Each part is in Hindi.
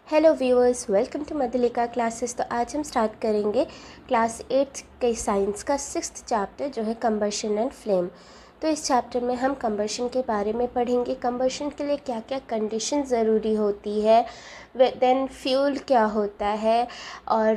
Hello viewers, welcome to Madhulika classes. तो आज हम स्टार्ट करेंगे क्लास 8 के साइंस का 6th चैप्टर जो है कंबशन एंड फ्लेम। तो इस चैप्टर में हम कंबशन के बारे में पढ़ेंगे। कंबशन के लिए क्या क्या कंडीशन ज़रूरी होती है, देन फ्यूल क्या होता है, और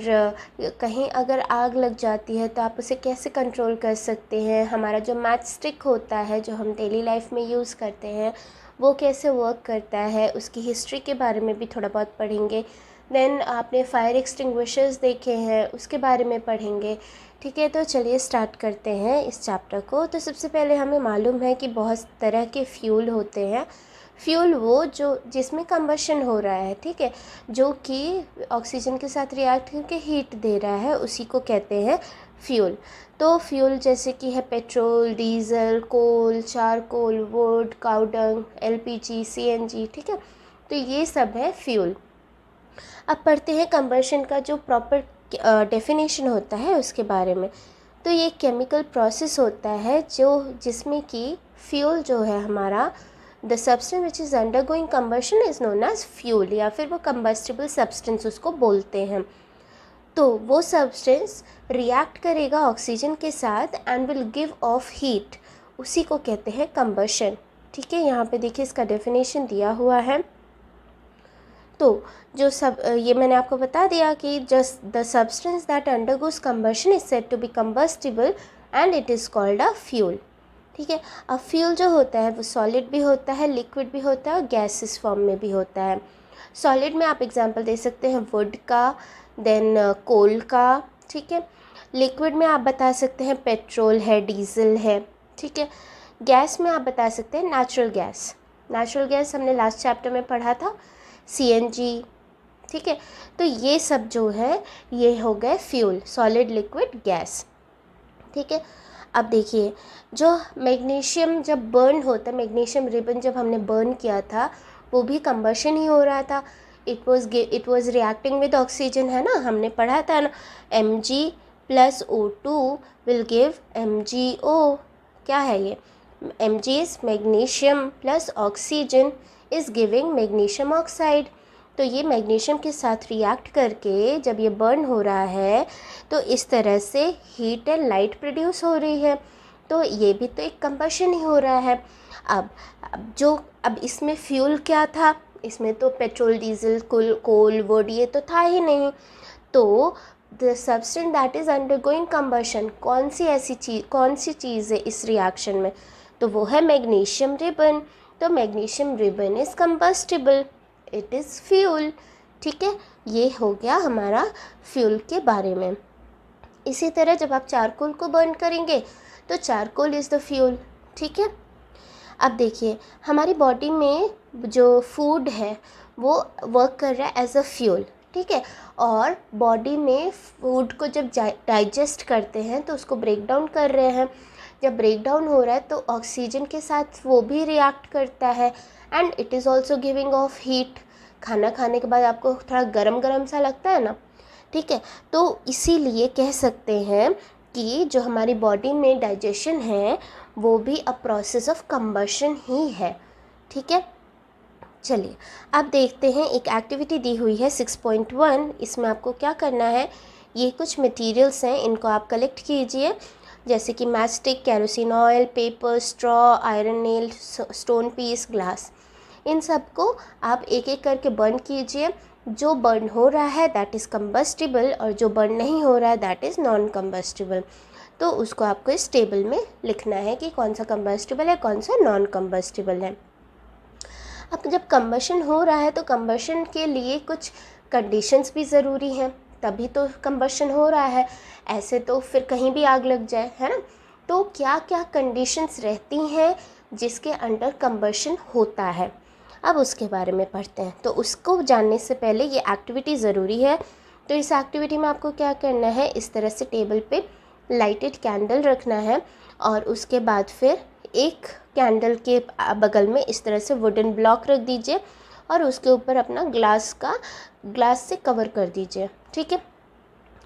कहीं अगर आग लग जाती है तो आप उसे कैसे कंट्रोल कर सकते हैं। हमारा जो मैच स्टिक होता है जो हम डेली लाइफ में यूज़ करते हैं वो कैसे वर्क करता है, उसकी हिस्ट्री के बारे में भी थोड़ा बहुत पढ़ेंगे। देन आपने फायर एक्सटिंग्विशर्स देखे हैं, उसके बारे में पढ़ेंगे। ठीक है, तो चलिए स्टार्ट करते हैं इस चैप्टर को। तो सबसे पहले हमें मालूम है कि बहुत तरह के फ्यूल होते हैं। फ्यूल वो जो जिसमें कंबशन हो रहा है, ठीक है, जो कि ऑक्सीजन के साथ रिएक्ट करके हीट दे रहा है, उसी को कहते हैं फ्यूल। तो फ्यूल जैसे कि है petrol, diesel, coal, charcoal, wood, cow dung, LPG, CNG, ठीक है, तो ये सब है फ्यूल। अब पढ़ते हैं कंबशन का जो प्रॉपर डेफिनेशन होता है उसके बारे में। तो ये केमिकल प्रोसेस होता है जिसमें कि फ्यूल जो है हमारा, the substance which is undergoing combustion is known as fuel, या फिर वो कंबस्टिबल सब्सटेंस उसको बोलते हैं। तो वो सब्सटेंस रिएक्ट करेगा ऑक्सीजन के साथ and will give of heat, उसी को कहते हैं कंबशन। ठीक है, यहाँ पे देखिए इसका डेफिनेशन दिया हुआ है। तो ये मैंने आपको बता दिया कि just the substance that undergoes combustion is said to be combustible and it is called a fuel. ठीक है, अब फ्यूल जो होता है वो सॉलिड भी होता है, लिक्विड भी होता है और गैसेस फॉर्म में भी होता है। सॉलिड में आप एग्जांपल दे सकते हैं वुड का, देन कोल का। ठीक है, लिक्विड में आप बता सकते हैं पेट्रोल है, डीजल है। ठीक है, गैस में आप बता सकते हैं नेचुरल गैस। नेचुरल गैस हमने लास्ट चैप्टर में पढ़ा था, सीएनजी। ठीक है, तो ये सब जो है ये हो गए फ्यूल, सॉलिड, लिक्विड, गैस। ठीक है, अब देखिए जो मैग्नीशियम जब बर्न होता है, मैग्नीशियम रिबन जब हमने बर्न किया था वो भी कंबशन ही हो रहा था। It was reacting with oxygen, है ना, हमने पढ़ा था ना, Mg+O2 विल गिव MgO। क्या है ये? Mg is magnesium plus oxygen is giving magnesium oxide. तो ये मैग्नीशियम के साथ रिएक्ट करके जब ये बर्न हो रहा है तो इस तरह से हीट एंड लाइट प्रोड्यूस हो रही है। तो ये भी तो एक कंबशन ही हो रहा है। अब इसमें फ्यूल क्या था? इसमें तो पेट्रोल, डीजल, कोल, वुड ये तो था ही नहीं। तो the substance that is undergoing combustion, कौन सी चीज़ है इस रिएक्शन में? तो वो है मैग्नीशियम रिबन। तो magnesium ribbon is combustible, it is fuel. ठीक है, ये हो गया हमारा फ्यूल के बारे में। इसी तरह जब आप चारकोल को बर्न करेंगे तो चारकोल इज़ द फ्यूल। ठीक है, अब देखिए हमारी बॉडी में जो फूड है वो वर्क कर रहा है एज अ फ्यूल। ठीक है, और बॉडी में फूड को जब डाइजेस्ट करते हैं तो उसको ब्रेक डाउन कर रहे हैं। जब ब्रेक डाउन हो रहा है तो ऑक्सीजन के साथ वो भी रिएक्ट करता है and it is also giving of heat. खाना खाने के बाद आपको थोड़ा गरम गरम सा लगता है ना, ठीक है, तो इसीलिए कह सकते हैं कि जो हमारी बॉडी में डाइजेशन है वो भी अ प्रोसेस ऑफ कंबशन ही है। ठीक है, चलिए अब देखते हैं, एक एक्टिविटी दी हुई है 6.1। इसमें आपको क्या करना है, ये कुछ मटेरियल्स हैं, इनको आप कलेक्ट कीजिए, जैसे कि match stick, kerosene oil, paper, straw, iron nail, stone piece, glass. इन सब को आप एक एक करके बर्न कीजिए। जो बर्न हो रहा है दैट इज़ कंबस्टिबल और जो बर्न नहीं हो रहा है दैट इज़ नॉन कंबस्टिबल। तो उसको आपको इस टेबल में लिखना है कि कौन सा कंबस्टिबल है, कौन सा नॉन कंबस्टिबल है। अब जब कंबशन हो रहा है तो कंबशन के लिए कुछ कंडीशंस भी ज़रूरी हैं, तभी तो कंबशन हो रहा है। ऐसे तो फिर कहीं भी आग लग जाए, है ना। तो क्या क्या कंडीशंस रहती हैं जिसके अंडर कंबशन होता है, अब उसके बारे में पढ़ते हैं। तो उसको जानने से पहले ये एक्टिविटी ज़रूरी है। तो इस एक्टिविटी में आपको क्या करना है, इस तरह से टेबल पे लाइटेड कैंडल रखना है और उसके बाद फिर एक कैंडल के बगल में इस तरह से वुडन ब्लॉक रख दीजिए और उसके ऊपर अपना ग्लास से कवर कर दीजिए। ठीक है,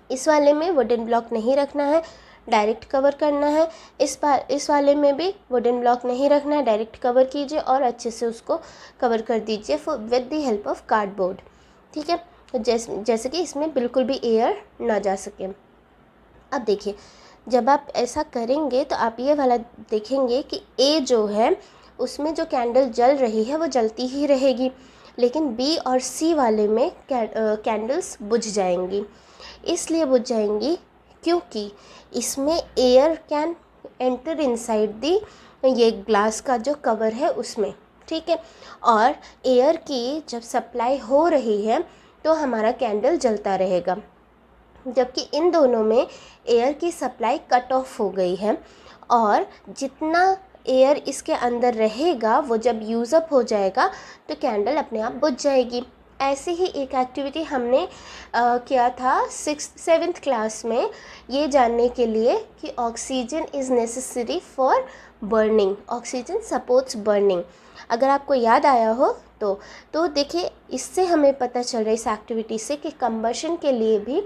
इस वाले में वुडन ब्लॉक नहीं रखना है, डायरेक्ट कवर करना है। इस वाले में भी वुडन ब्लॉक नहीं रखना है, डायरेक्ट कवर कीजिए और अच्छे से उसको कवर कर दीजिए with the help of cardboard. ठीक है। तो जैसे कि इसमें बिल्कुल भी एयर ना जा सके। अब देखिए, जब आप ऐसा करेंगे तो आप ये वाला देखेंगे कि ए जो है उसमें जो कैंडल जल रही है वो जलती ही रहेगी, लेकिन बी और सी वाले में कैंडल्स बुझ जाएंगी। इसलिए बुझ जाएंगी क्योंकि इसमें air can enter inside the, ये ग्लास का जो कवर है उसमें, ठीक है। और एयर की जब सप्लाई हो रही है तो हमारा कैंडल जलता रहेगा, जबकि इन दोनों में एयर की सप्लाई कट ऑफ हो गई है और जितना एयर इसके अंदर रहेगा वो जब यूज़ अप हो जाएगा तो कैंडल अपने आप बुझ जाएगी। ऐसे ही एक एक्टिविटी हमने किया था 6th-7th क्लास में, ये जानने के लिए कि oxygen is necessary for burning, oxygen supports burning. अगर आपको याद आया हो तो देखिए, इससे हमें पता चल रहा है इस एक्टिविटी से कि कंबशन के लिए भी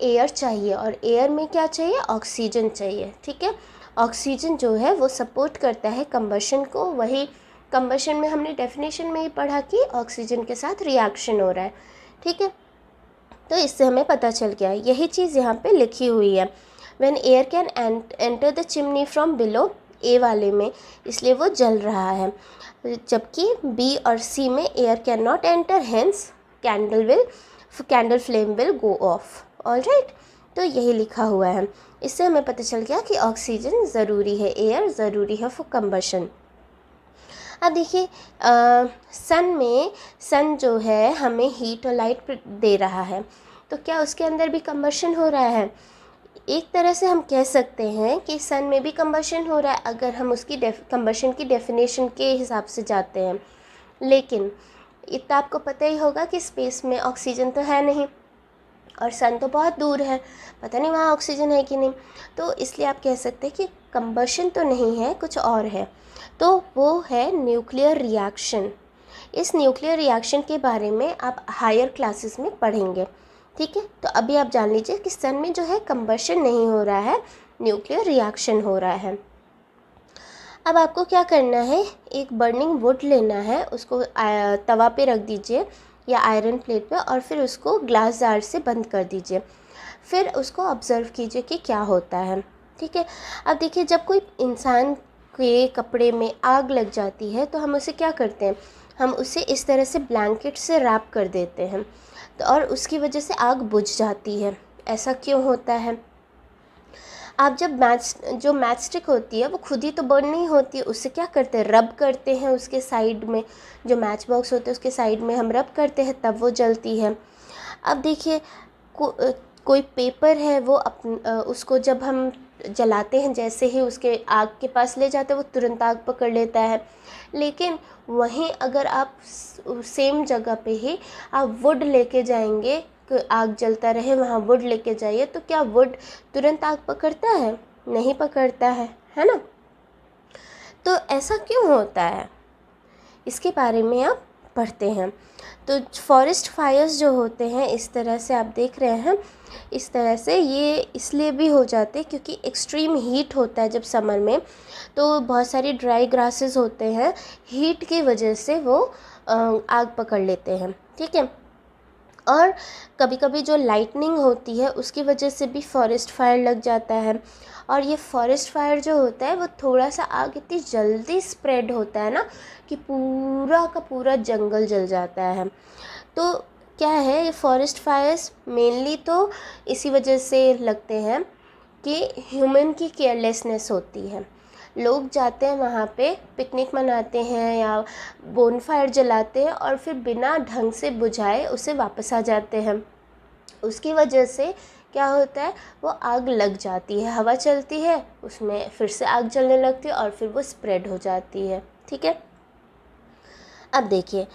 एयर चाहिए, और एयर में क्या चाहिए, ऑक्सीजन चाहिए, ठीक है। ऑक्सीजन जो है वो सपोर्ट करता है कंबशन को, वही कंबशन में हमने डेफिनेशन में ही पढ़ा कि ऑक्सीजन के साथ रिएक्शन हो रहा है, ठीक है। तो इससे हमें पता चल गया, यही चीज़ यहाँ पे लिखी हुई है, when air can enter the chimney from below, A वाले में, इसलिए वो जल रहा है, जबकि बी और सी में air can not enter, hence candle flame will go of. Alright, तो यही लिखा हुआ है। इससे हमें पता चल गया कि ऑक्सीजन ज़रूरी है, एयर ज़रूरी है फॉर कंबशन। अब देखिए, सन जो है हमें हीट और लाइट दे रहा है, तो क्या उसके अंदर भी कंबशन हो रहा है? एक तरह से हम कह सकते हैं कि सन में भी कंबशन हो रहा है अगर हम उसकी कंबशन की डेफिनेशन के हिसाब से जाते हैं, लेकिन इतना आपको पता ही होगा कि स्पेस में ऑक्सीजन तो है नहीं और सन तो बहुत दूर है, पता नहीं वहाँ ऑक्सीजन है कि नहीं। तो इसलिए आप कह सकते हैं कि कंबशन तो नहीं है, कुछ और है, तो वो है न्यूक्लियर रिएक्शन। इस न्यूक्लियर रिएक्शन के बारे में आप हायर क्लासेस में पढ़ेंगे, ठीक है। तो अभी आप जान लीजिए कि सन में जो है कंबशन नहीं हो रहा है, न्यूक्लियर रिएक्शन हो रहा है। अब आपको क्या करना है, एक बर्निंग वुड लेना है, उसको तवा पे रख दीजिए या आयरन प्लेट पे, और फिर उसको ग्लास जार से बंद कर दीजिए, फिर उसको ऑब्ज़र्व कीजिए कि क्या होता है, ठीक है। अब देखिए, जब कोई इंसान के कपड़े में आग लग जाती है तो हम उसे क्या करते हैं, हम उसे इस तरह से ब्लैंकेट से रैप कर देते हैं, तो और उसकी वजह से आग बुझ जाती है। ऐसा क्यों होता है? आप जब मैच स्टिक होती है वो खुद ही तो बर्न नहीं होती है, उससे क्या करते हैं, रब करते हैं उसके साइड में, जो मैच बॉक्स होते हैं उसके साइड में हम रब करते हैं, तब वो जलती है। अब देखिए, कोई पेपर है, वो उसको जब हम जलाते हैं, जैसे ही उसके आग के पास ले जाते हैं वो तुरंत आग पकड़ लेता है, लेकिन वहीं अगर आप सेम जगह पे ही आप वुड लेके जाएंगे, आग जलता रहे, वहाँ वुड लेके जाइए, तो क्या वुड तुरंत आग पकड़ता है? नहीं पकड़ता है ना। तो ऐसा क्यों होता है, इसके बारे में आप पढ़ते हैं। तो फॉरेस्ट फायर्स जो होते हैं, इस तरह से आप देख रहे हैं, इस तरह से ये इसलिए भी हो जाते हैं क्योंकि एक्सट्रीम हीट होता है जब समर में, तो बहुत सारी ड्राई ग्रासेस होते हैं, हीट की वजह से वो आग पकड़ लेते हैं, ठीक है। और कभी कभी जो लाइटनिंग होती है उसकी वजह से भी फॉरेस्ट फायर लग जाता है, और ये फॉरेस्ट फायर जो होता है वो थोड़ा सा आग इतनी जल्दी स्प्रेड होता है ना कि पूरा का पूरा जंगल जल जाता है। तो क्या है, ये फॉरेस्ट फायर्स मेनली तो इसी वजह से लगते हैं कि ह्यूमन की केयरलेसनेस होती है। लोग जाते हैं वहाँ पे, पिकनिक मनाते हैं या बोनफायर जलाते हैं और फिर बिना ढंग से बुझाए उसे वापस आ जाते हैं। उसकी वजह से क्या होता है, वो आग लग जाती है, हवा चलती है उसमें फिर से आग जलने लगती है और फिर वो स्प्रेड हो जाती है, ठीक है। अब देखिए,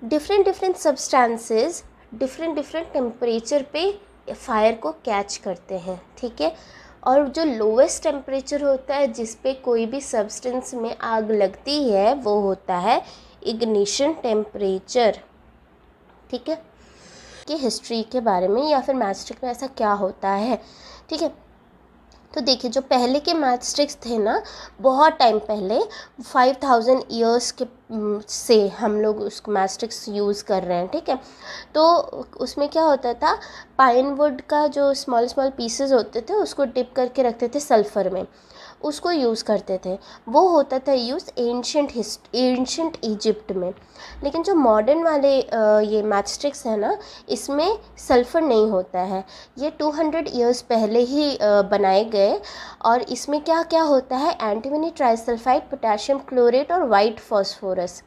डिफरेंट सब्सटेंसेस डिफरेंट टेम्परेचर पे फायर को कैच करते हैं, ठीक है। और जो लोवेस्ट टेम्परेचर होता है जिस पे कोई भी सब्सटेंस में आग लगती है वो होता है इग्निशन टेम्परेचर, ठीक है। कि हिस्ट्री के बारे में या फिर मैथस्टिक में ऐसा क्या होता है, ठीक है। तो देखिए जो पहले के मैच स्टिक्स थे ना, बहुत टाइम पहले 5000 ईयर्स के से हम लोग उस मैच स्टिक्स यूज़ कर रहे हैं, ठीक है। तो उसमें क्या होता था, पाइन वुड का जो स्मॉल स्मॉल पीसेस होते थे उसको डिप करके रखते थे सल्फ़र में, उसको यूज़ करते थे। वो होता था यूज़ एंशंट इजिप्ट में। लेकिन जो मॉडर्न वाले ये मैच स्टिक्स है ना, इसमें सल्फ़र नहीं होता है। ये 200 ईयर्स पहले ही बनाए गए। और इसमें क्या क्या होता है, एंटीमनी ट्राइसल्फाइड, पोटेशियम क्लोरेट और white phosphorus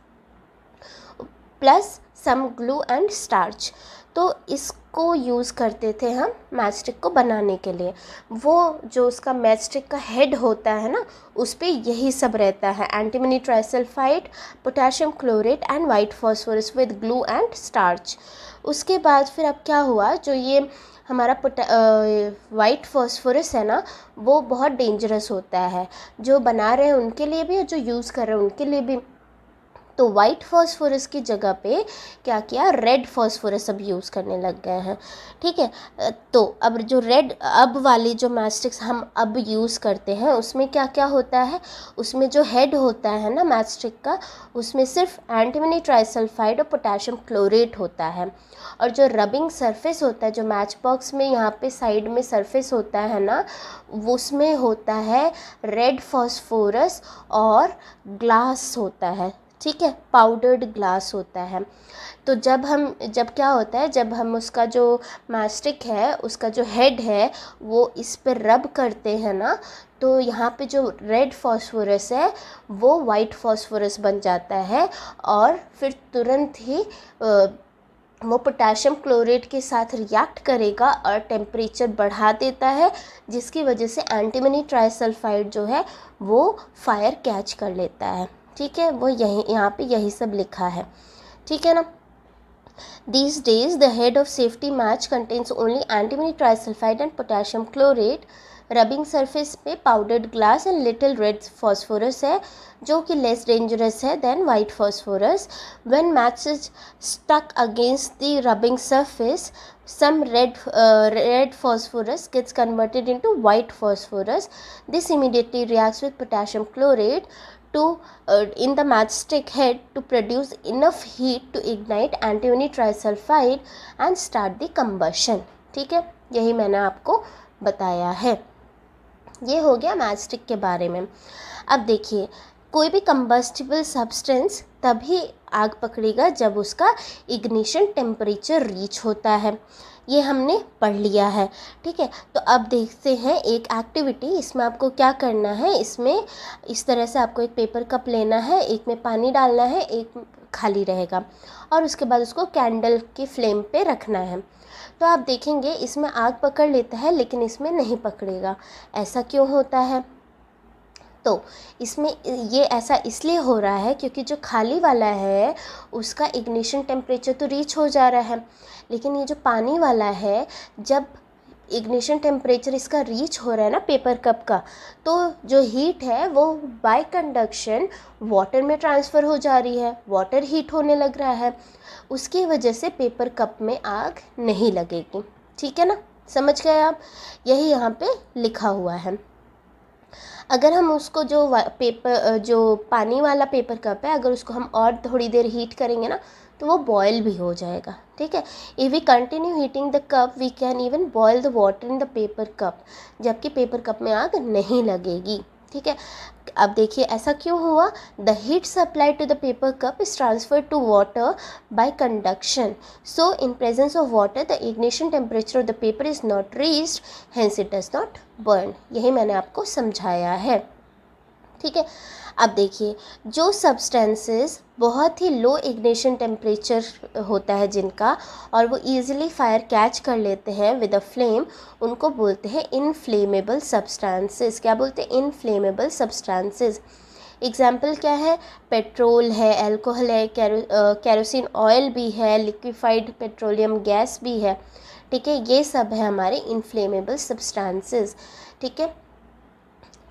plus some glue and starch. तो इसको यूज़ करते थे हम मैच स्टिक को बनाने के लिए। वो जो उसका मैच स्टिक का हेड होता है ना, उस पर यही सब रहता है, antimony trisulphide, potassium chlorate and white phosphorus with glue and starch. उसके बाद फिर अब क्या हुआ, जो ये हमारा वाइट फॉस्फोरस है ना, वो बहुत डेंजरस होता है, जो बना रहे हैं उनके लिए भी और जो यूज़ कर रहे हैं उनके लिए भी। तो वाइट फॉस्फोरस की जगह पे क्या किया, रेड फॉस्फोरस अब यूज़ करने लग गए हैं, ठीक है। तो अब जो रेड अब वाली जो मैच स्टिक्स हम अब यूज़ करते हैं, उसमें क्या क्या होता है, उसमें जो हेड होता है ना मैच स्टिक का, उसमें सिर्फ एंटीमनी ट्राइसल्फाइड और पोटेशियम क्लोरेट होता है। और जो रबिंग सरफेस होता है, जो मैच बॉक्स में यहाँ पे साइड में सरफेस होता है ना, उसमें होता है रेड फॉस्फोरस और ग्लास होता है, ठीक है, पाउडर्ड ग्लास होता है। तो जब क्या होता है, जब हम उसका जो मास्टिक है, उसका जो हेड है, वो इस पर रब करते हैं ना, तो यहाँ पे जो रेड फॉस्फोरस है वो वाइट फॉस्फोरस बन जाता है। और फिर तुरंत ही वो पोटेशियम क्लोरेट के साथ रिएक्ट करेगा और टेम्परेचर बढ़ा देता है, जिसकी वजह से एंटीमनी ट्राइसल्फाइड जो है वो फायर कैच कर लेता है, ठीक है। वो यहाँ पे यही सब लिखा है, ठीक है ना। These days the head of safety match contains only antimony trisulfide and potassium chlorate। Rubbing surface पे powdered glass and little red phosphorus है, जो कि लेस डेंजरस है than white phosphorus. When match is stuck against the rubbing surface, some red phosphorus gets converted into white phosphorus. This immediately reacts with potassium chlorate to in the matchstick head to produce enough heat to ignite antimony trisulfide and start the combustion, ठीक है। यही मैंने आपको बताया है। ये हो गया मैचस्टिक के बारे में। अब देखिए, कोई भी कंबस्टिबल सब्सटेंस तभी आग पकड़ेगा जब उसका इग्निशन टेम्परेचर रीच होता है, ये हमने पढ़ लिया है, ठीक है। तो अब देखते हैं एक एक्टिविटी। इसमें आपको क्या करना है, इसमें इस तरह से आपको एक पेपर कप लेना है, एक में पानी डालना है, एक खाली रहेगा, और उसके बाद उसको कैंडल की फ्लेम पे रखना है। तो आप देखेंगे इसमें आग पकड़ लेता है लेकिन इसमें नहीं पकड़ेगा। ऐसा क्यों होता है? तो इसमें ये ऐसा इसलिए हो रहा है क्योंकि जो खाली वाला है उसका इग्निशन टेम्परेचर तो रीच हो जा रहा है, लेकिन ये जो पानी वाला है, जब इग्निशन टेम्परेचर इसका रीच हो रहा है ना पेपर कप का, तो जो हीट है वो बाय कंडक्शन वाटर में ट्रांसफ़र हो जा रही है, वाटर हीट होने लग रहा है, उसकी वजह से पेपर कप में आग नहीं लगेगी, ठीक है ना। समझ गए आप? यही यहाँ पे लिखा हुआ है। अगर हम उसको जो पानी वाला पेपर कप है, अगर उसको हम और थोड़ी देर हीट करेंगे ना, तो वो बॉयल भी हो जाएगा, ठीक है। If we continue heating the cup we can even boil the water in the paper cup, जबकि पेपर कप में आग नहीं लगेगी, ठीक है। अब देखिए ऐसा क्यों हुआ? The heat supplied to the paper cup is transferred to water by conduction, so in presence of water the ignition temperature of the paper is not reached, hence it does not burn. यही मैंने आपको समझाया है, ठीक है। अब देखिए, जो सब्सटेंसेस बहुत ही लो इग्निशन टेम्परेचर होता है जिनका, और वो इजीली फायर कैच कर लेते हैं विद अ फ्लेम, उनको बोलते हैं इनफ्लेमेबल सब्सटेंसेस। क्या बोलते हैं? Inflammable substances. एग्जाम्पल क्या है? पेट्रोल है, अल्कोहल है, केरोसिन ऑयल भी है, लिक्विफाइड पेट्रोलियम गैस भी है, ठीक है। ये सब है हमारे इनफ्लेमेबल सब्सटेंसेस, ठीक है।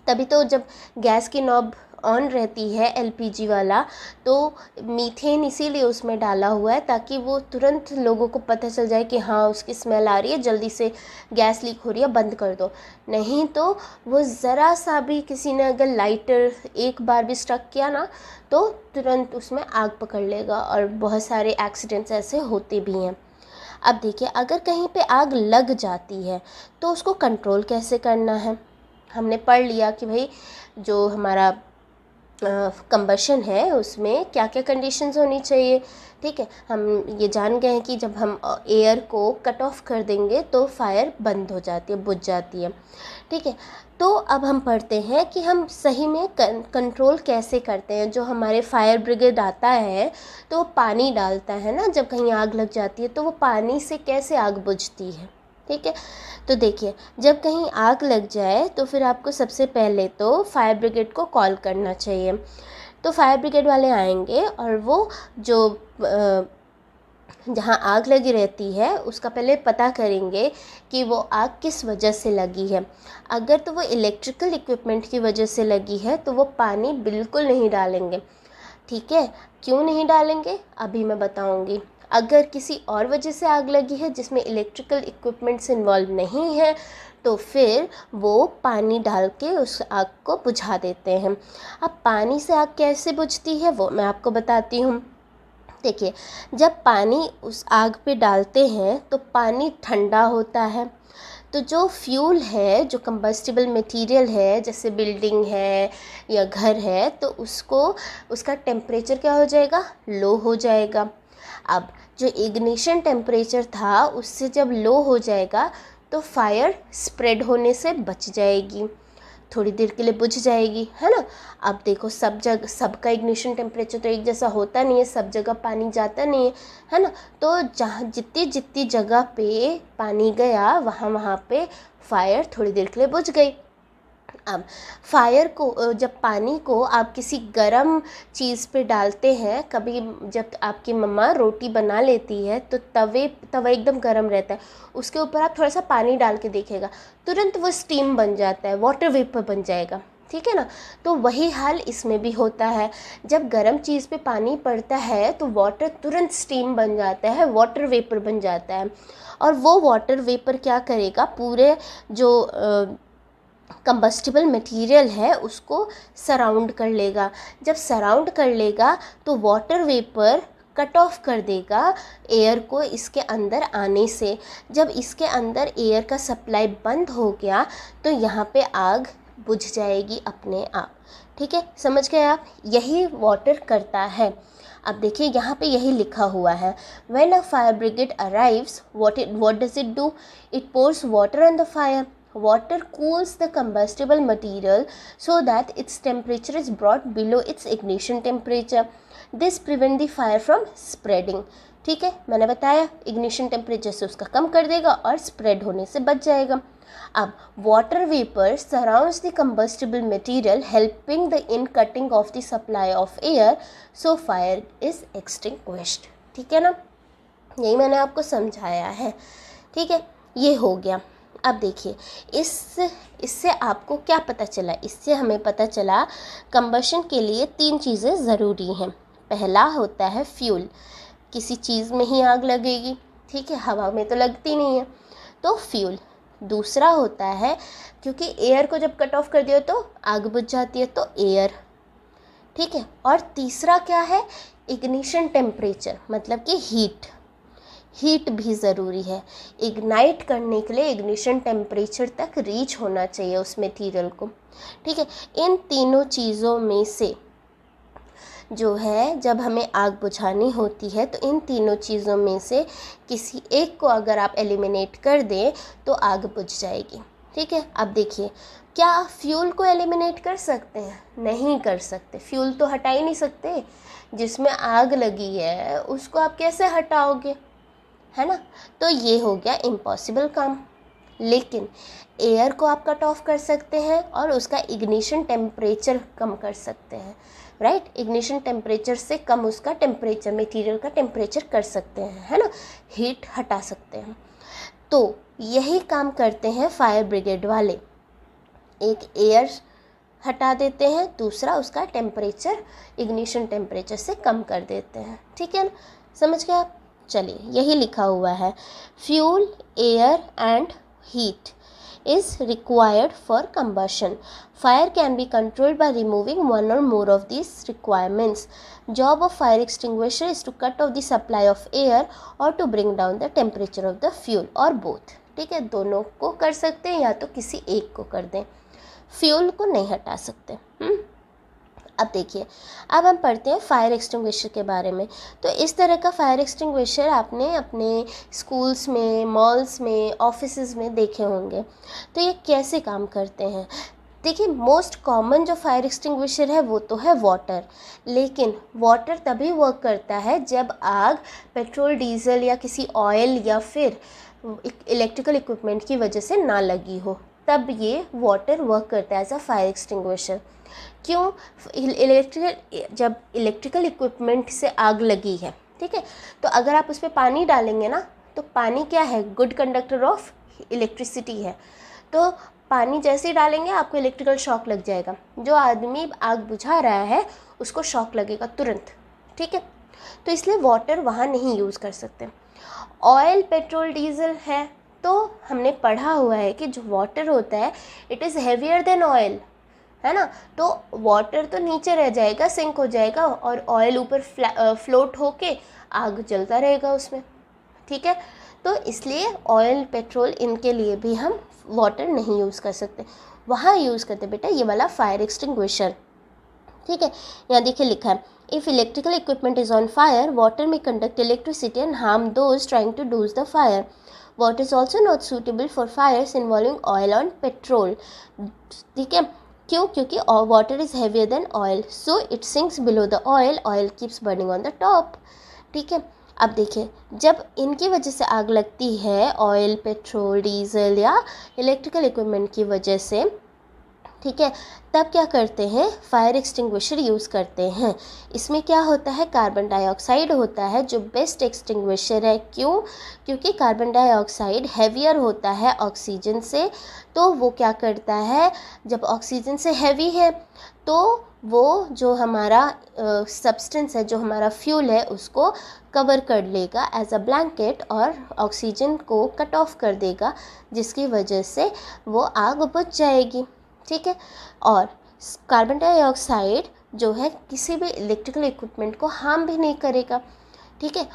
तभी तो जब गैस की नॉब ऑन रहती है एलपीजी वाला, तो मीथेन इसीलिए उसमें डाला हुआ है ताकि वो तुरंत लोगों को पता चल जाए कि हाँ उसकी स्मेल आ रही है, जल्दी से गैस लीक हो रही है, बंद कर दो। नहीं तो वो ज़रा सा भी किसी ने अगर लाइटर एक बार भी स्ट्रक किया ना तो तुरंत उसमें आग पकड़ लेगा, और बहुत सारे एक्सीडेंट्स ऐसे होते भी हैं। अब देखिए, अगर कहीं पे आग लग जाती है तो उसको कंट्रोल कैसे करना है। हमने पढ़ लिया कि भाई जो हमारा कंबशन है उसमें क्या क्या कंडीशंस होनी चाहिए। ठीक है, हम ये जान गए हैं कि जब हम एयर को कट ऑफ कर देंगे तो फायर बंद हो जाती है, बुझ जाती है। ठीक है, तो अब हम पढ़ते हैं कि हम सही में कंट्रोल कैसे करते हैं। जो हमारे फायर ब्रिगेड आता है तो वो पानी डालता है ना, जब कहीं आग लग जाती है तो वो पानी से कैसे आग बुझती है। ठीक है, तो देखिए, जब कहीं आग लग जाए तो फिर आपको सबसे पहले तो फायर ब्रिगेड को कॉल करना चाहिए। तो फायर ब्रिगेड वाले आएंगे और वो जो जहाँ आग लगी रहती है उसका पहले पता करेंगे कि वो आग किस वजह से लगी है। अगर तो वो इलेक्ट्रिकल इक्विपमेंट की वजह से लगी है तो वो पानी बिल्कुल नहीं डालेंगे। ठीक है, क्यों नहीं डालेंगे अभी मैं बताऊंगी। अगर किसी और वजह से आग लगी है जिसमें इलेक्ट्रिकल इक्विपमेंट्स इन्वॉल्व नहीं है तो फिर वो पानी डाल के उस आग को बुझा देते हैं। अब पानी से आग कैसे बुझती है वो मैं आपको बताती हूँ। देखिए, जब पानी उस आग पे डालते हैं तो पानी ठंडा होता है, तो जो फ्यूल है, जो कंबस्टिबल मटेरियल है, जैसे बिल्डिंग है या घर है, तो उसका टेम्परेचर क्या हो जाएगा, लो हो जाएगा। अब जो इग्निशन टेम्परेचर था उससे जब लो हो जाएगा तो फायर स्प्रेड होने से बच जाएगी, थोड़ी देर के लिए बुझ जाएगी, है ना। अब देखो, सब जगह सबका इग्निशन टेम्परेचर तो एक जैसा होता नहीं है, सब जगह पानी जाता नहीं है ना। तो जहाँ जितनी जितनी जगह पे पानी गया वहाँ वहाँ पे फायर थोड़ी देर के लिए बुझ गई। अब फायर को जब पानी को आप किसी गरम चीज़ पे डालते हैं, कभी जब आपकी मम्मा रोटी बना लेती है तो तवा एकदम गरम रहता है, उसके ऊपर आप थोड़ा सा पानी डाल के देखिएगा, तुरंत वो स्टीम बन जाता है, वाटर वेपर बन जाएगा। ठीक है ना, तो वही हाल इसमें भी होता है। जब गरम चीज़ पे पानी पड़ता है तो वाटर तुरंत स्टीम बन जाता है, वाटर वेपर बन जाता है, और वो वाटर वेपर क्या करेगा, पूरे जो कंबस्टिबल मटेरियल है उसको सराउंड कर लेगा। जब सराउंड कर लेगा तो वाटर वेपर कट ऑफ कर देगा एयर को इसके अंदर आने से। जब इसके अंदर एयर का सप्लाई बंद हो गया तो यहाँ पे आग बुझ जाएगी अपने आप। ठीक है, समझ गए आप, यही वाटर करता है। अब देखिए, यहाँ पे यही लिखा हुआ है, when a fire brigade arrives what does it do, it pores water on the fire. Water cools the combustible material so that its temperature is brought below its ignition temperature. This prevent the fire from spreading. ठीक है, मैंने बताया इग्निशन टेम्परेचर से उसका कम कर देगा और स्प्रेड होने से बच जाएगा। अब water vapour surrounds the combustible material helping the in cutting of the supply of air, so fire is extinguished. ठीक है ना, यही मैंने आपको समझाया है। ठीक है, ये हो गया। अब देखिए, इससे आपको क्या पता चला, इससे हमें पता चला कंबशन के लिए 3 चीज़ें ज़रूरी हैं। पहला होता है फ्यूल, किसी चीज़ में ही आग लगेगी, ठीक है, हवा में तो लगती नहीं है, तो फ्यूल। दूसरा होता है, क्योंकि एयर को जब कट ऑफ कर दिया तो आग बुझ जाती है, तो एयर। ठीक है, और तीसरा क्या है, इग्निशन टेम्परेचर, मतलब कि हीट भी ज़रूरी है। इग्नाइट करने के लिए इग्निशन टेम्परेचर तक रीच होना चाहिए उस मटेरियल को। ठीक है, इन तीनों चीज़ों में से जो है, जब हमें आग बुझानी होती है तो इन तीनों चीज़ों में से किसी एक को अगर आप एलिमिनेट कर दें तो आग बुझ जाएगी। ठीक है, अब देखिए, क्या फ्यूल को एलिमिनेट कर सकते हैं? नहीं कर सकते, फ्यूल तो हटा ही नहीं सकते। जिसमें आग लगी है उसको आप कैसे हटाओगे, है ना। तो ये हो गया इम्पॉसिबल काम। लेकिन एयर को आप कट ऑफ कर सकते हैं और उसका इग्निशन टेम्परेचर कम कर सकते हैं, राइट। इग्निशन टेम्परेचर से कम उसका टेम्परेचर, मटेरियल का टेम्परेचर कर सकते हैं, है ना, हीट हटा सकते हैं। तो यही काम करते हैं फायर ब्रिगेड वाले। एक एयर हटा देते हैं, दूसरा उसका टेम्परेचर इग्निशन टेम्परेचर से कम कर देते हैं। ठीक है ना, समझ गए आप। चलिए, यही लिखा हुआ है, fuel, air and heat is required for combustion. Fire can be controlled by removing one or more of these requirements. Job of fire extinguisher is to cut off the supply of air or to bring down the temperature of the fuel or both. ठीक है, दोनों को कर सकते हैं या तो किसी एक को कर दें, फ्यूल को नहीं हटा सकते। अब देखिए, अब हम पढ़ते हैं फायर एक्सटिंग्विशर के बारे में। तो इस तरह का फायर एक्सटिंग्विशर आपने अपने स्कूल्स में, मॉल्स में, ऑफिसेज़ में देखे होंगे। तो ये कैसे काम करते हैं? देखिए, मोस्ट कॉमन जो फायर एक्सटिंग्विशर है वो तो है वाटर, लेकिन वाटर तभी वर्क करता है जब आग पेट्रोल, डीजल या किसी ऑयल या फिर इलेक्ट्रिकल इक्विपमेंट की वजह से ना लगी हो, तब ये वाटर वर्क करता है एज अ फायर एक्सटिंग्विशर। क्यों? जब इलेक्ट्रिकल इक्विपमेंट से आग लगी है, ठीक है, तो अगर आप उस पर पानी डालेंगे ना, तो पानी क्या है? गुड कंडक्टर ऑफ इलेक्ट्रिसिटी है। तो पानी जैसे ही डालेंगे आपको इलेक्ट्रिकल शॉक लग जाएगा। जो आदमी आग बुझा रहा है उसको शॉक लगेगा तुरंत। ठीक है, तो इसलिए वाटर वहाँ नहीं यूज़ कर सकते। ऑयल, पेट्रोल, डीजल है तो हमने पढ़ा हुआ है कि जो वाटर होता है it is heavier than oil, है ना। तो वाटर तो नीचे रह जाएगा, सिंक हो जाएगा, और ऑयल ऊपर फ्लोट होके आग जलता रहेगा उसमें। ठीक है, तो इसलिए ऑयल, पेट्रोल, इनके लिए भी हम वाटर नहीं यूज़ कर सकते। वहाँ यूज़ करते बेटा ये वाला फायर एक्सटिंग्विशर। ठीक है, यहाँ देखिए लिखा है, if electrical equipment is on fire, water में conduct electricity and harm those trying to douse the fire. Water is also not suitable for fires involving oil and petrol. ठीक है, क्यों? क्योंकि water is heavier than oil, so it sinks below the oil, oil keeps burning on the top. ठीक है, अब देखिए, जब इनकी वजह से आग लगती है, ऑयल, पेट्रोल, डीजल या इलेक्ट्रिकल इक्विपमेंट की वजह से, ठीक है, तब क्या करते हैं? फायर एक्सटिंग्विशर यूज़ करते हैं। इसमें क्या होता है? कार्बन डाइऑक्साइड होता है जो बेस्ट एक्सटिंग्विशर है। क्यों? क्योंकि कार्बन डाइऑक्साइड हैवियर होता है ऑक्सीजन से। तो वो क्या करता है, जब ऑक्सीजन से हैवी है तो वो जो हमारा सब्सटेंस है, जो हमारा फ्यूल है, उसको कवर कर लेगा एज अ ब्लैंकेट और ऑक्सीजन को कट ऑफ कर देगा, जिसकी वजह से वो आग बुझ जाएगी। ठीक है, और कार्बन डाइऑक्साइड जो है किसी भी इलेक्ट्रिकल इक्विपमेंट को हार्म भी नहीं करेगा। ठीक है,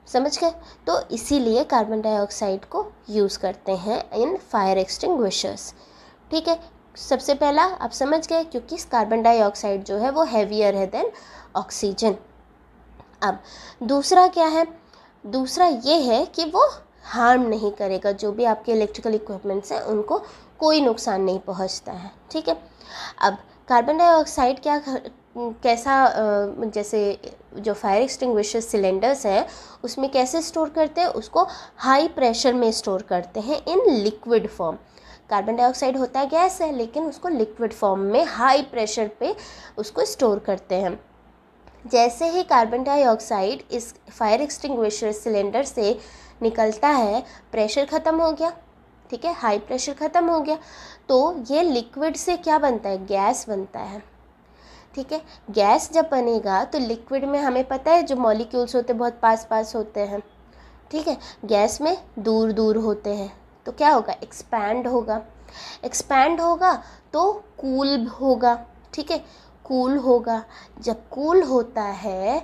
समझ गए? तो इसीलिए कार्बन डाइऑक्साइड को यूज़ करते हैं इन फायर एक्सटिंग्विशर्स। ठीक है, सबसे पहला आप समझ गए, क्योंकि कार्बन डाइऑक्साइड जो है वो हैवियर है देन ऑक्सीजन। अब दूसरा क्या है? दूसरा ये है कि वो हार्म नहीं करेगा, जो भी आपके इलेक्ट्रिकल इक्विपमेंट्स हैं उनको कोई नुकसान नहीं पहुंचता है। ठीक है, अब कार्बन डाइऑक्साइड कैसा जैसे जो फायर एक्सटिंग्विशर सिलेंडर्स हैं उसमें कैसे स्टोर करते हैं? उसको हाई प्रेशर में स्टोर करते हैं in liquid form. Carbon dioxide होता है गैस है, लेकिन उसको लिक्विड फॉर्म में हाई प्रेशर पे उसको स्टोर करते हैं। जैसे ही कार्बन डाइऑक्साइड इस फायर एक्सटिंग्विशर सिलेंडर से निकलता है, प्रेशर ख़त्म हो गया। ठीक है, हाई प्रेशर ख़त्म हो गया, तो ये लिक्विड से क्या बनता है? गैस बनता है। ठीक है, गैस जब बनेगा तो लिक्विड में हमें पता है जो मॉलिक्यूल्स होते हैं बहुत पास पास होते हैं। ठीक है, गैस में दूर दूर होते हैं, तो क्या होगा? एक्सपैंड होगा। एक्सपैंड होगा तो कूल होगा। ठीक है, कूल होगा। जब कूल होता है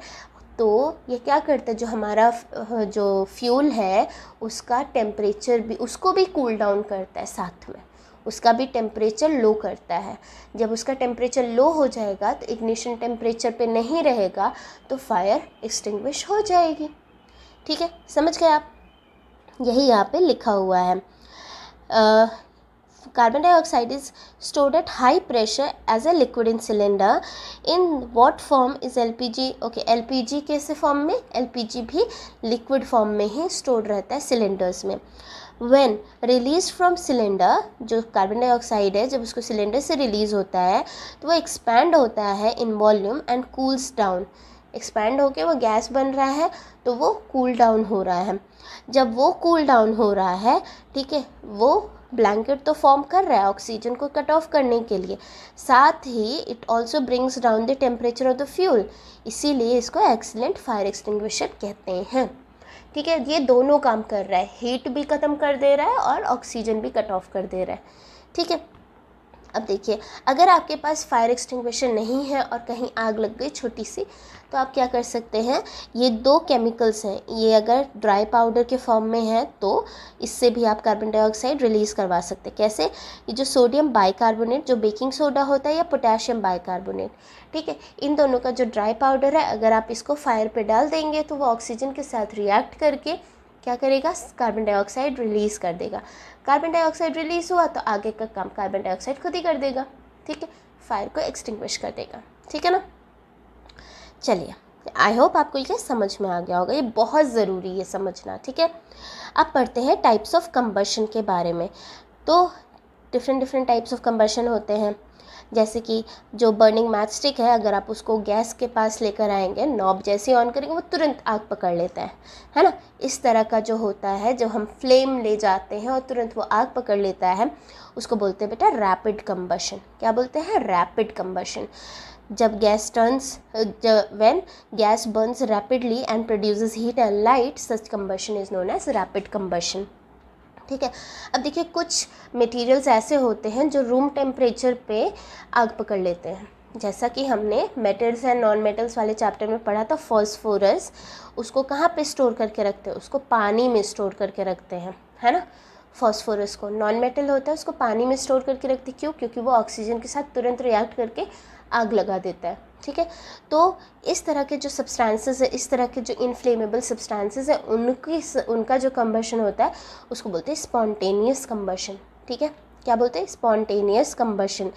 तो ये क्या करता है, जो हमारा जो फ्यूल है उसका टेम्परेचर भी, उसको भी कूल डाउन करता है, साथ में उसका भी टेम्परेचर लो करता है। जब उसका टेम्परेचर लो हो जाएगा तो इग्निशन टेम्परेचर पे नहीं रहेगा, तो फायर एक्सटिंग्विश हो जाएगी। ठीक है, समझ गए आप? यही यहाँ पे लिखा हुआ है। Carbon dioxide is stored at high pressure as a liquid in cylinder. In what form is LPG? Okay, LPG कैसे फॉर्म में? LPG भी लिक्विड फॉर्म में ही स्टोर्ड रहता है सिलेंडर्स में। When released from cylinder, जो कार्बन डाइऑक्साइड है जब उसको सिलेंडर से रिलीज़ होता है तो वो एक्सपैंड होता है in volume and cools down. Expand होके वो गैस बन रहा है, तो वो कूल डाउन हो रहा है। जब वो कूल डाउन हो रहा है, ठीक है, वो ब्लैंकेट तो फॉर्म कर रहा है ऑक्सीजन को कट ऑफ करने के लिए, साथ ही it also brings down the temperature of the fuel, इसीलिए इसको एक्सीलेंट फायर एक्सटिंग्विशर कहते हैं। ठीक है, ये दोनों काम कर रहा है, हीट भी ख़त्म कर दे रहा है और ऑक्सीजन भी कट ऑफ कर दे रहा है। ठीक है, अब देखिए, अगर आपके पास फायर एक्सटिंग्विशर नहीं है और कहीं आग लग गई छोटी सी, तो आप क्या कर सकते हैं, ये दो केमिकल्स हैं, ये अगर ड्राई पाउडर के फॉर्म में है तो इससे भी आप कार्बन डाइऑक्साइड रिलीज़ करवा सकते हैं। कैसे, ये जो सोडियम बाइकार्बोनेट जो बेकिंग सोडा होता है या पोटेशियम बाइकार्बोनेट, ठीक है, इन दोनों का जो ड्राई पाउडर है, अगर आप इसको फायर पे डाल देंगे तो वो ऑक्सीजन के साथ रिएक्ट करके क्या करेगा, कार्बन डाइऑक्साइड रिलीज़ कर देगा। कार्बन डाइऑक्साइड रिलीज़ हुआ तो आगे का काम कार्बन डाइऑक्साइड खुद ही कर देगा। ठीक है, फायर को एक्सटिंग्विश कर देगा। ठीक है ना। चलिए, आई होप आपको ये समझ में आ गया होगा, ये बहुत ज़रूरी है समझना। ठीक है, अब पढ़ते हैं टाइप्स ऑफ कंबशन के बारे में। तो डिफरेंट टाइप्स ऑफ कंबशन होते हैं, जैसे कि जो बर्निंग मैच स्टिक है, अगर आप उसको गैस के पास लेकर आएंगे, नॉब जैसे ऑन करेंगे वो तुरंत आग पकड़ लेता है ना। इस तरह का जो होता है, जब हम फ्लेम ले जाते हैं और तुरंत वो आग पकड़ लेता है, उसको बोलते हैं बेटा रैपिड कंबशन। क्या बोलते हैं, रैपिड कंबशन। जब gas turns when gas burns rapidly and produces heat and light, such combustion is known as rapid combustion. ठीक है, अब देखिए, कुछ मटेरियल्स ऐसे होते हैं जो रूम टेम्परेचर पे आग पकड़ लेते हैं, जैसा कि हमने मेटल्स एंड नॉन मेटल्स वाले चैप्टर में पढ़ा था। फॉस्फोरस, उसको कहाँ पे स्टोर करके रखते हैं, उसको पानी में स्टोर करके रखते हैं, है ना। फॉस्फोरस को, नॉन मेटल होता है, उसको पानी में स्टोर करके रखते हैं। क्यों, क्योंकि वो ऑक्सीजन के साथ तुरंत रिएक्ट करके आग लगा देता है। ठीक है, तो इस तरह के जो सब्सटेंसेस है, इस तरह के जो इनफ्लेमेबल सब्सटेंसेस है, उनका जो कंबशन होता है उसको बोलते हैं स्पॉन्टेनियस कंबशन। ठीक है, क्या बोलते हैं, spontaneous combustion.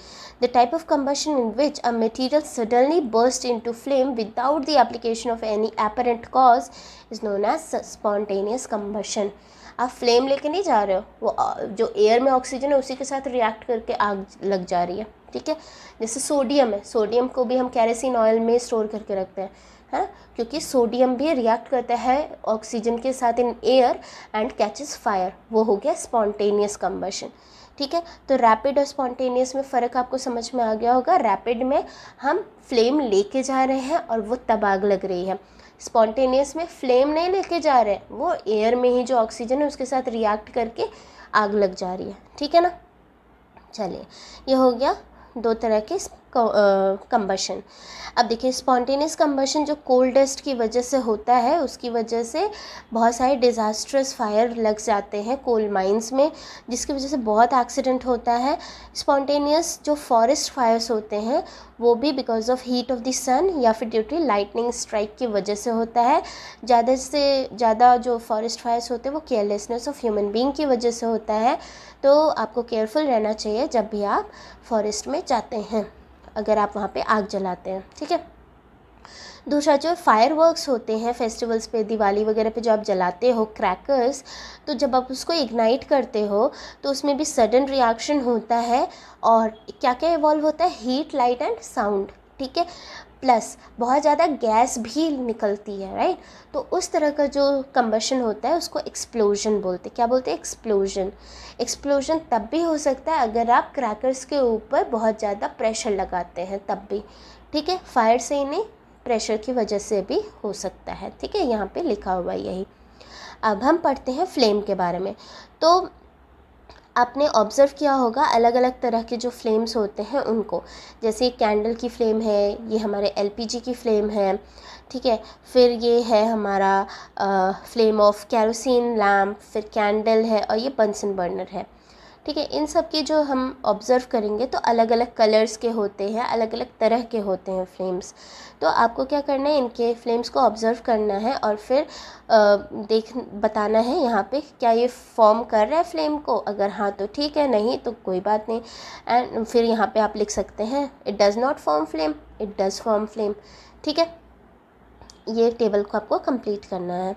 The type of combustion in which a material suddenly burst into flame without the application of any apparent cause is known as spontaneous combustion. आप फ्लेम लेके नहीं जा रहे हो, वो जो एयर में ऑक्सीजन है उसी के साथ रिएक्ट करके आग लग जा रही है। ठीक है, जैसे सोडियम है, सोडियम को भी हम कैरोसिन ऑयल में स्टोर करके रखते हैं, है, क्योंकि सोडियम भी रिएक्ट करता है ऑक्सीजन के साथ in air and catches fire, वो हो गया स्पॉन्टेनियस कंबशन। ठीक है, तो रैपिड और स्पॉन्टेनियस में फ़र्क आपको समझ में आ गया होगा। रैपिड में हम फ्लेम लेके जा रहे हैं और वो तब आग लग रही है। स्पॉन्टेनियस में फ्लेम नहीं लेके जा रहे हैं, वो एयर में ही जो ऑक्सीजन है उसके साथ रिएक्ट करके आग लग जा रही है। ठीक है ना। चलिए, ये हो गया दो तरह के कंबशन। अब देखिए, स्पॉन्टेनियस कंबशन जो कोल डस्ट की वजह से होता है, उसकी वजह से बहुत सारे डिज़ास्ट्रस फायर लग जाते हैं कोल माइंस में, जिसकी वजह से बहुत एक्सीडेंट होता है। स्पॉन्टेनियस जो फॉरेस्ट फायर्स होते हैं वो भी because of heat of the sun या फिर ड्यू टू लाइटनिंग स्ट्राइक की वजह से होता है। ज़्यादा से ज़्यादा जो फॉरेस्ट फायर्स होते हैं वो केयरलेसनेस ऑफ ह्यूमन बीइंग की वजह से होता है। तो आपको केयरफुल रहना चाहिए जब भी आप फॉरेस्ट में जाते हैं, अगर आप वहाँ पे आग जलाते हैं। ठीक है, दूसरा जो फायरवर्क्स होते हैं फेस्टिवल्स पे, दिवाली वगैरह पे जो आप जलाते हो क्रैकर्स, तो जब आप उसको इग्नाइट करते हो तो उसमें भी सडन रिएक्शन होता है और क्या क्या इवॉल्व होता है, हीट, लाइट एंड साउंड। ठीक है, प्लस बहुत ज़्यादा गैस भी निकलती है, राइट। तो उस तरह का जो कंबशन होता है उसको एक्सप्लोजन बोलते हैं। क्या बोलते हैं, एक्सप्लोजन। एक्सप्लोजन तब भी हो सकता है अगर आप क्रैकर्स के ऊपर बहुत ज़्यादा प्रेशर लगाते हैं, तब भी। ठीक है, फायर से ही नहीं, प्रेशर की वजह से भी हो सकता है। ठीक है, यहाँ पे लिखा हुआ है यही। अब हम पढ़ते हैं फ्लेम के बारे में। तो आपने ऑब्ज़र्व किया होगा अलग अलग तरह के जो फ्लेम्स होते हैं उनको, जैसे कैंडल की फ्लेम है, ये हमारे एलपीजी की फ्लेम है। ठीक है, फिर ये है हमारा फ्लेम ऑफ कैरोसिन लैम्प, फिर कैंडल है और ये बंसन बर्नर है। ठीक है, इन सब की जो हम ऑब्ज़र्व करेंगे तो अलग अलग कलर्स के होते हैं, अलग अलग तरह के होते हैं फ्लेम्स। तो आपको क्या करना है, इनके फ्लेम्स को ऑब्ज़र्व करना है और फिर बताना है यहाँ पे क्या ये फॉर्म कर रहा है फ्लेम को, अगर हाँ तो ठीक है, नहीं तो कोई बात नहीं। एंड फिर यहाँ पे आप लिख सकते हैं it does not form flame, it does form flame. ठीक है, ये टेबल को आपको कंप्लीट करना है।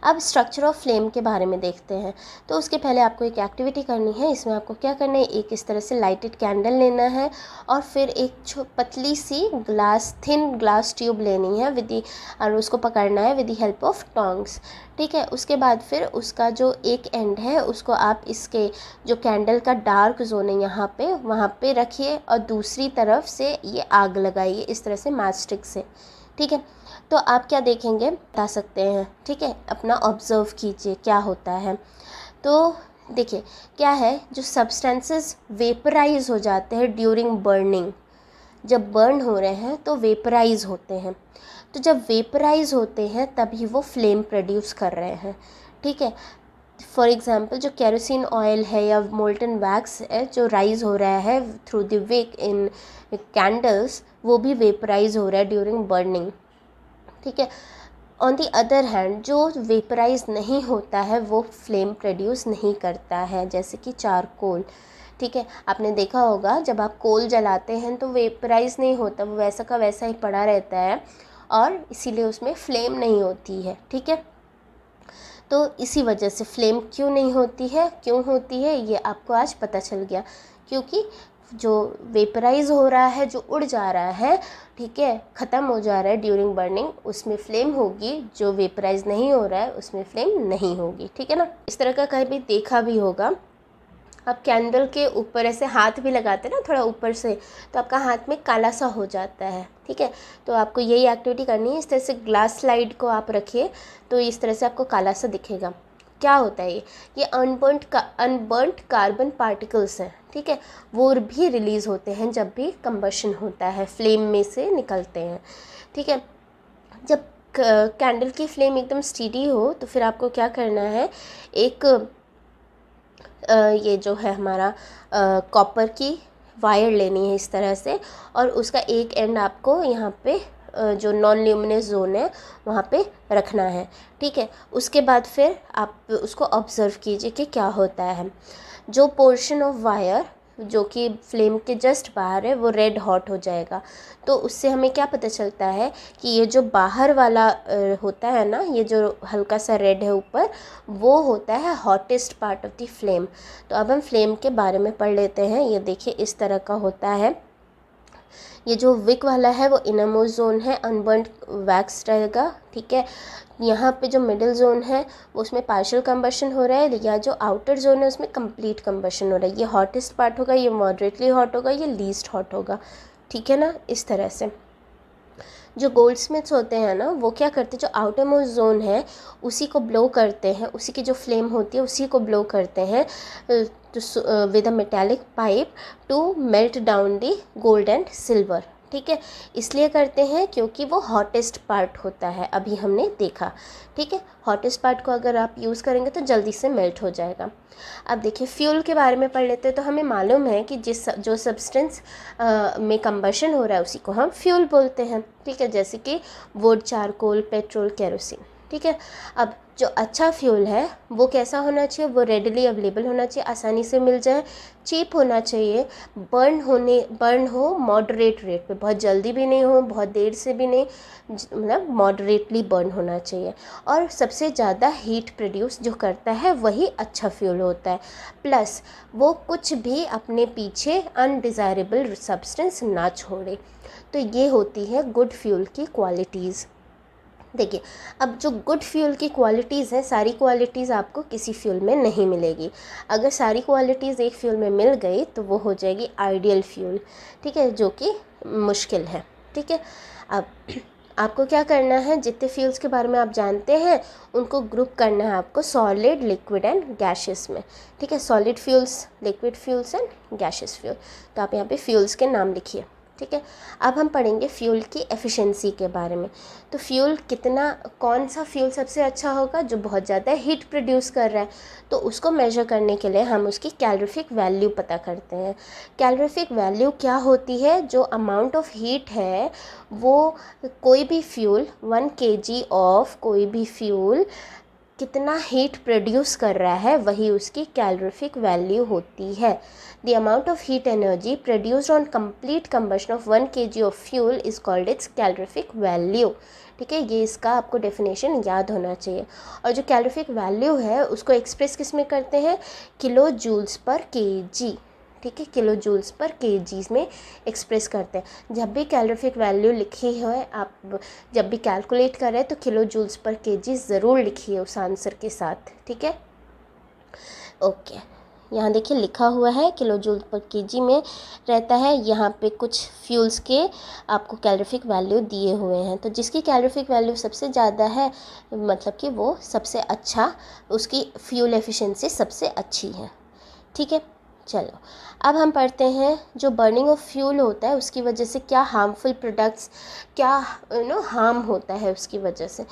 अब स्ट्रक्चर ऑफ फ्लेम के बारे में देखते हैं। तो उसके पहले आपको एक एक्टिविटी करनी है। इसमें आपको क्या करना है, एक इस तरह से लाइटेड कैंडल लेना है और फिर एक पतली सी थिन ग्लास ट्यूब लेनी है और उसको पकड़ना है with the help of tongs. ठीक है, उसके बाद फिर उसका जो एक एंड है उसको आप इसके जो कैंडल का डार्क जोन है वहाँ पे रखिए और दूसरी तरफ से ये आग लगाइए इस तरह से मैच स्टिक से। ठीक है, तो आप क्या देखेंगे बता सकते हैं। ठीक है, अपना ऑब्ज़र्व कीजिए क्या होता है। तो देखिए क्या है, जो सब्सटेंसेस वेपराइज हो जाते हैं ड्यूरिंग बर्निंग, जब बर्न हो रहे हैं तो वेपराइज होते हैं। तो जब वेपराइज होते हैं तभी वो फ्लेम प्रोड्यूस कर रहे हैं। ठीक है, फॉर एग्ज़ाम्पल जो केरोसिन ऑयल है या मोल्टन वैक्स है जो राइज हो रहा है through the wick in candles, वो भी वेपराइज हो रहा है ड्यूरिंग बर्निंग। ठीक है, ऑन दी अदर हैंड जो वेपराइज नहीं होता है वो फ्लेम प्रोड्यूस नहीं करता है, जैसे कि चारकोल। ठीक है, आपने देखा होगा जब आप कोल जलाते हैं तो वेपराइज नहीं होता, वो वैसा का वैसा ही पड़ा रहता है और इसीलिए उसमें फ्लेम नहीं होती है। ठीक है, तो इसी वजह से फ्लेम क्यों नहीं होती है, क्यों होती है, ये आपको आज पता चल गया। क्योंकि जो वेपराइज हो रहा है, जो उड़ जा रहा है, ठीक है, ख़त्म हो जा रहा है ड्यूरिंग बर्निंग, उसमें फ्लेम होगी। जो वेपराइज नहीं हो रहा है उसमें फ्लेम नहीं होगी। ठीक है ना, इस तरह का कभी देखा भी होगा। आप कैंडल के ऊपर ऐसे हाथ भी लगाते हैं ना थोड़ा ऊपर से, तो आपका हाथ में काला सा हो जाता है। ठीक है, तो आपको यही एक्टिविटी करनी है। इस तरह से ग्लास स्लाइड को आप रखिए तो इस तरह से आपको काला सा दिखेगा। क्या होता है ये अनबर्नड कार्बन पार्टिकल्स हैं। ठीक है, वो भी रिलीज़ होते हैं जब भी कंबशन होता है, फ्लेम में से निकलते हैं। ठीक है, जब कैंडल की फ्लेम एकदम स्टीडी हो तो फिर आपको क्या करना है, एक ये जो है हमारा कॉपर की वायर लेनी है इस तरह से, और उसका एक एंड आपको यहाँ पे जो नॉन ल्यूमिनस जोन है वहाँ पे रखना है। ठीक है, उसके बाद फिर आप उसको ऑब्ज़र्व कीजिए कि क्या होता है। जो पोर्शन ऑफ वायर जो कि फ्लेम के जस्ट बाहर है वो रेड हॉट हो जाएगा। तो उससे हमें क्या पता चलता है कि ये जो बाहर वाला होता है ना, ये जो हल्का सा रेड है ऊपर, वो होता है hottest part of the flame. तो अब हम फ्लेम के बारे में पढ़ लेते हैं। ये देखिए इस तरह का होता है। ये जो विक वाला है वो इनरमोस्ट जोन है, अनबर्न्ड वैक्स रहेगा। ठीक है, यहाँ पे जो मिडिल जोन है उसमें पार्शियल कंबशन हो रहा है, या जो आउटर जोन है उसमें कंप्लीट कंबशन हो रहा है। ये हॉटेस्ट पार्ट होगा, ये मॉडरेटली हॉट होगा, ये लीस्ट हॉट होगा। ठीक है ना, इस तरह से। जो गोल्डस्मिथ्स होते हैं ना, वो क्या करते हैं, जो आउटर मोस्ट जोन है उसी को ब्लो करते हैं, उसी की जो फ्लेम होती है उसी को ब्लो करते हैं with a metallic pipe to melt down the gold and silver. ठीक है, इसलिए करते हैं क्योंकि वो हॉटेस्ट पार्ट होता है, अभी हमने देखा। ठीक है, हॉटेस्ट पार्ट को अगर आप यूज़ करेंगे तो जल्दी से मेल्ट हो जाएगा। अब देखिए फ्यूल के बारे में पढ़ लेते हैं। तो हमें मालूम है कि जो सब्सटेंस में कंबशन हो रहा है उसी को हम फ्यूल बोलते हैं। ठीक है, जैसे कि वुड, चारकोल, पेट्रोल, केरोसिन। ठीक है, अब जो अच्छा फ्यूल है वो कैसा होना चाहिए, वो रेडली अवेलेबल होना चाहिए, आसानी से मिल जाए, चीप होना चाहिए, बर्न हो मॉडरेट रेट पे, बहुत जल्दी भी नहीं हो, बहुत देर से भी नहीं, मतलब मॉडरेटली बर्न होना चाहिए। और सबसे ज़्यादा हीट प्रोड्यूस जो करता है वही अच्छा फ्यूल होता है। प्लस वो कुछ भी अपने पीछे अनडिज़ायरेबल सब्सटेंस ना छोड़े। तो ये होती है गुड फ्यूल की क्वालिटीज़। देखिए, अब जो गुड फ्यूल की क्वालिटीज़ हैं, सारी क्वालिटीज़ आपको किसी फ्यूल में नहीं मिलेगी। अगर सारी क्वालिटीज़ एक फ्यूल में मिल गई तो वो हो जाएगी आइडियल फ्यूल। ठीक है, जो कि मुश्किल है। ठीक है, अब आपको क्या करना है, जितने फ्यूल्स के बारे में आप जानते हैं उनको ग्रुप करना है आपको सॉलिड, लिक्विड एंड गैशियस में। ठीक है, solid fuels, liquid fuels and gaseous fuel. तो आप यहाँ पे फ्यूल्स के नाम लिखिए। ठीक है, अब हम पढ़ेंगे फ्यूल की एफिशिएंसी के बारे में। तो फ्यूल कौन सा फ्यूल सबसे अच्छा होगा, जो बहुत ज़्यादा हीट प्रोड्यूस कर रहा है। तो उसको मेजर करने के लिए हम उसकी कैलोरीफिक वैल्यू पता करते हैं। कैलोरीफिक वैल्यू क्या होती है, जो अमाउंट ऑफ हीट है वो कोई भी फ्यूल 1 kg ऑफ कोई भी फ्यूल कितना हीट प्रोड्यूस कर रहा है वही उसकी कैलोरीफिक वैल्यू होती है। The amount of heat energy produced on complete combustion of 1 kg of fuel is called its calorific value. ठीक है, ये इसका आपको डेफिनेशन याद होना चाहिए। और जो कैलोरीफिक वैल्यू है उसको एक्सप्रेस किस में करते हैं, किलो जूल्स पर केजी। ठीक है, किलो जूल्स पर केजीज में एक्सप्रेस करते हैं। जब भी कैलोरीफिक वैल्यू लिखी है, आप जब भी कैलकुलेट कर रहे हैं तो किलो जूल्स पर केजी ज़रूर लिखिए उस आंसर के साथ। ठीक है, ओके, यहाँ देखिए लिखा हुआ है किलो जूल पर केजी में रहता है। यहाँ पे कुछ फ्यूल्स के आपको कैलोरीफिक वैल्यू दिए हुए हैं, तो जिसकी कैलोरीफिक वैल्यू सबसे ज़्यादा है मतलब कि वो सबसे अच्छा, उसकी फ्यूल एफिशिएंसी सबसे अच्छी है। ठीक है, चलो अब हम पढ़ते हैं जो बर्निंग ऑफ फ्यूल होता है उसकी वजह से क्या हार्मफुल प्रोडक्ट्स, क्या हार्म होता है उसकी वजह से।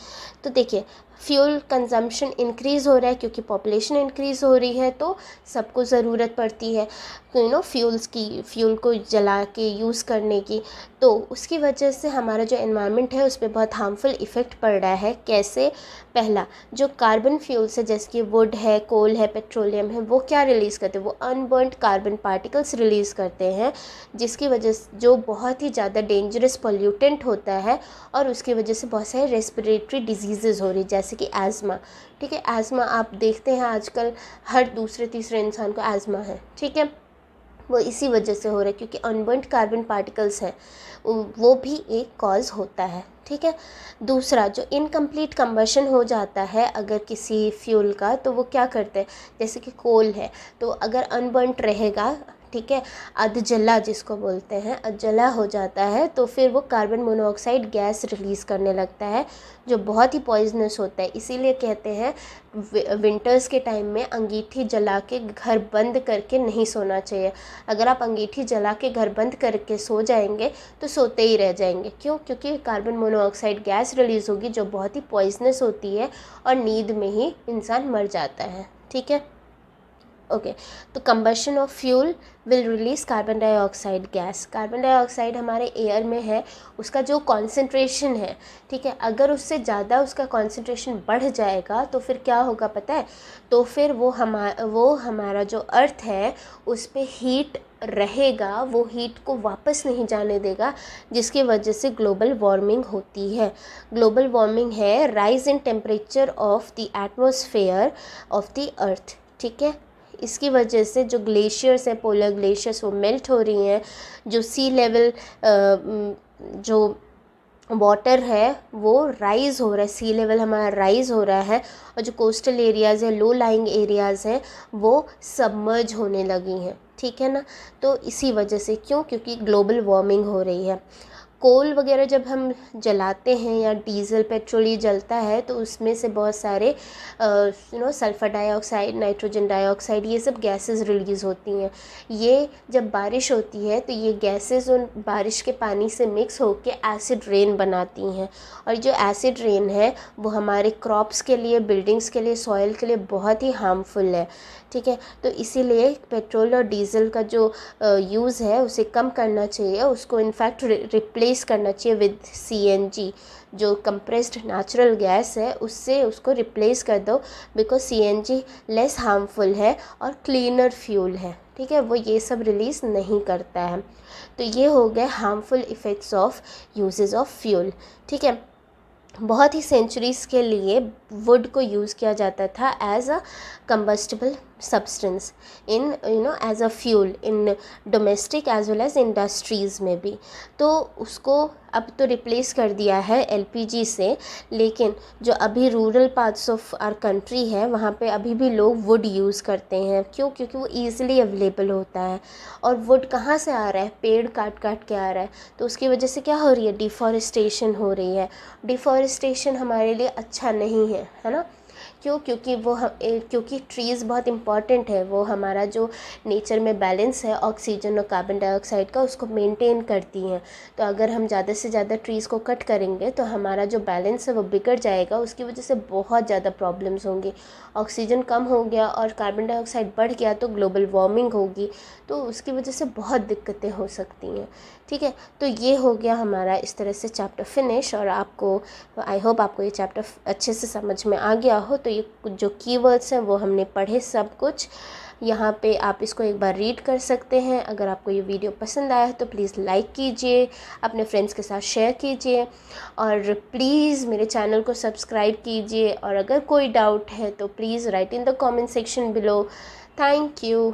तो देखिए, फ्यूल कंजम्पशन इंक्रीज़ हो रहा है क्योंकि पॉपुलेशन इंक्रीज़ हो रही है, तो सबको ज़रूरत पड़ती है फ्यूल को जला के यूज़ करने की। तो उसकी वजह से हमारा जो एनवायरनमेंट है उस पर बहुत हार्मफुल इफ़ेक्ट पड़ रहा है। कैसे, पहला जो कार्बन फ्यूल्स है जैसे कि वुड है, कोल है, पेट्रोलियम है, वो क्या रिलीज़ करते हैं, वो अनबर्न्ड कार्बन पार्टिकल्स रिलीज़ करते हैं, जिसकी वजह से जो बहुत ही ज़्यादा डेंजरस पॉल्यूटेंट होता है और उसकी वजह से बहुत सारे रेस्पिरेटरी डिजीज़ेज़ हो रही जैसे कि एज़मा। ठीक है, एज़मा आप देखते हैं आजकल हर दूसरे तीसरे इंसान को एज़मा है। ठीक है, वो इसी वजह से हो रहा है क्योंकि अनबर्न्ड कार्बन पार्टिकल्स हैं, वो भी एक कॉज होता है। ठीक है, दूसरा जो इनकम्प्लीट कंबशन हो जाता है अगर किसी फ्यूल का, तो वो क्या करते हैं, जैसे कि कोल है तो अगर अनबर्न्ड रहेगा, ठीक है, अधजला जिसको बोलते हैं, अधजला हो जाता है तो फिर वो कार्बन मोनोऑक्साइड गैस रिलीज़ करने लगता है जो बहुत ही पॉइजनस होता है। इसीलिए कहते हैं विंटर्स के टाइम में अंगीठी जला के घर बंद करके नहीं सोना चाहिए। अगर आप अंगीठी जला के घर बंद करके सो जाएंगे तो सोते ही रह जाएंगे। क्यों? क्योंकि कार्बन मोनोऑक्साइड गैस रिलीज़ होगी जो बहुत ही पॉइजनस होती है और नींद में ही इंसान मर जाता है। ठीक है, ओके, तो combustion of fuel will release carbon dioxide gas. Carbon dioxide हमारे एयर में है, उसका जो कॉन्सेंट्रेशन है, ठीक है, अगर उससे ज़्यादा उसका कॉन्सेंट्रेशन बढ़ जाएगा तो फिर क्या होगा पता है, तो फिर वो हमारा जो अर्थ है उस पर हीट रहेगा, वो हीट को वापस नहीं जाने देगा, जिसकी वजह से ग्लोबल वार्मिंग होती है। ग्लोबल वार्मिंग है rise in temperature of the atmosphere of the earth. ठीक है, इसकी वजह से जो ग्लेशियर्स हैं, पोलर ग्लेशियर्स, वो मेल्ट हो रही हैं, जो सी लेवल जो वाटर है वो राइज़ हो रहा है, सी लेवल हमारा राइज़ हो रहा है, और जो कोस्टल एरियाज़ है, लो लाइंग एरियाज़ हैं, वो सबमर्ज होने लगी हैं। ठीक है ना, तो इसी वजह से, क्यों? क्योंकि ग्लोबल वार्मिंग हो रही है। कोल वगैरह जब हम जलाते हैं या डीज़ल पेट्रोल ये जलता है तो उसमें से बहुत सारे सल्फ़र डाइऑक्साइड, नाइट्रोजन डाइऑक्साइड, ये सब गैसेस रिलीज़ होती हैं। ये जब बारिश होती है तो ये गैसेस उन बारिश के पानी से मिक्स होकर एसिड रेन बनाती हैं, और जो एसिड रेन है वो हमारे क्रॉप्स के लिए, बिल्डिंग्स के लिए, सॉइल के लिए बहुत ही हार्मफुल है। ठीक है, तो इसीलिए पेट्रोल और डीज़ल का जो यूज़ है उसे कम करना चाहिए, उसको इनफैक्ट रिप्लेस करना चाहिए विद सीएनजी, जो कंप्रेस्ड नेचुरल गैस है, उससे उसको रिप्लेस कर दो, बिकॉज सीएनजी लेस हार्मफुल है और क्लीनर फ्यूल है। ठीक है, वो ये सब रिलीज़ नहीं करता है। तो ये हो गए harmful effects of uses of fuel. ठीक है, बहुत ही सेंचुरीज़ के लिए वुड को यूज़ किया जाता था as a combustible substance in as a fuel in domestic as well as industries में भी। तो उसको अब तो रिप्लेस कर दिया है एलपीजी से, लेकिन जो अभी rural parts of our country है वहाँ पे अभी भी लोग वुड यूज़ करते हैं। क्यों? क्योंकि वो ईज़िली अवेलेबल होता है, और वुड कहाँ से आ रहा है, पेड़ काट काट के आ रहा है, तो उसकी वजह से क्या हो रही है, डिफॉरेस्टेशन हो रही है। डिफॉरेस्टेशन हमारे लिए अच्छा नहीं है ना। क्यों? क्योंकि क्योंकि ट्रीज़ बहुत इम्पॉर्टेंट है, वो हमारा जो नेचर में बैलेंस है ऑक्सीजन और कार्बन डाइऑक्साइड का, उसको मेंटेन करती हैं। तो अगर हम ज़्यादा से ज़्यादा ट्रीज़ को कट करेंगे तो हमारा जो बैलेंस है वो बिगड़ जाएगा, उसकी वजह से बहुत ज़्यादा प्रॉब्लम्स होंगी। ऑक्सीजन कम हो गया और कार्बन डाइऑक्साइड बढ़ गया तो ग्लोबल वार्मिंग होगी, तो उसकी वजह से बहुत दिक्कतें हो सकती हैं। ठीक है, तो ये हो गया हमारा इस तरह से चैप्टर फिनिश, और आपको, आई होप आपको ये चैप्टर अच्छे से समझ में आ गया हो। तो तो ये कुछ जो कीवर्ड्स हैं वो हमने पढ़े सब कुछ। यहाँ पे आप इसको एक बार रीड कर सकते हैं। अगर आपको ये वीडियो पसंद आया है तो प्लीज़ लाइक कीजिए, अपने फ्रेंड्स के साथ शेयर कीजिए और प्लीज़ मेरे चैनल को सब्सक्राइब कीजिए। और अगर कोई डाउट है तो please write in the comment section below. Thank you.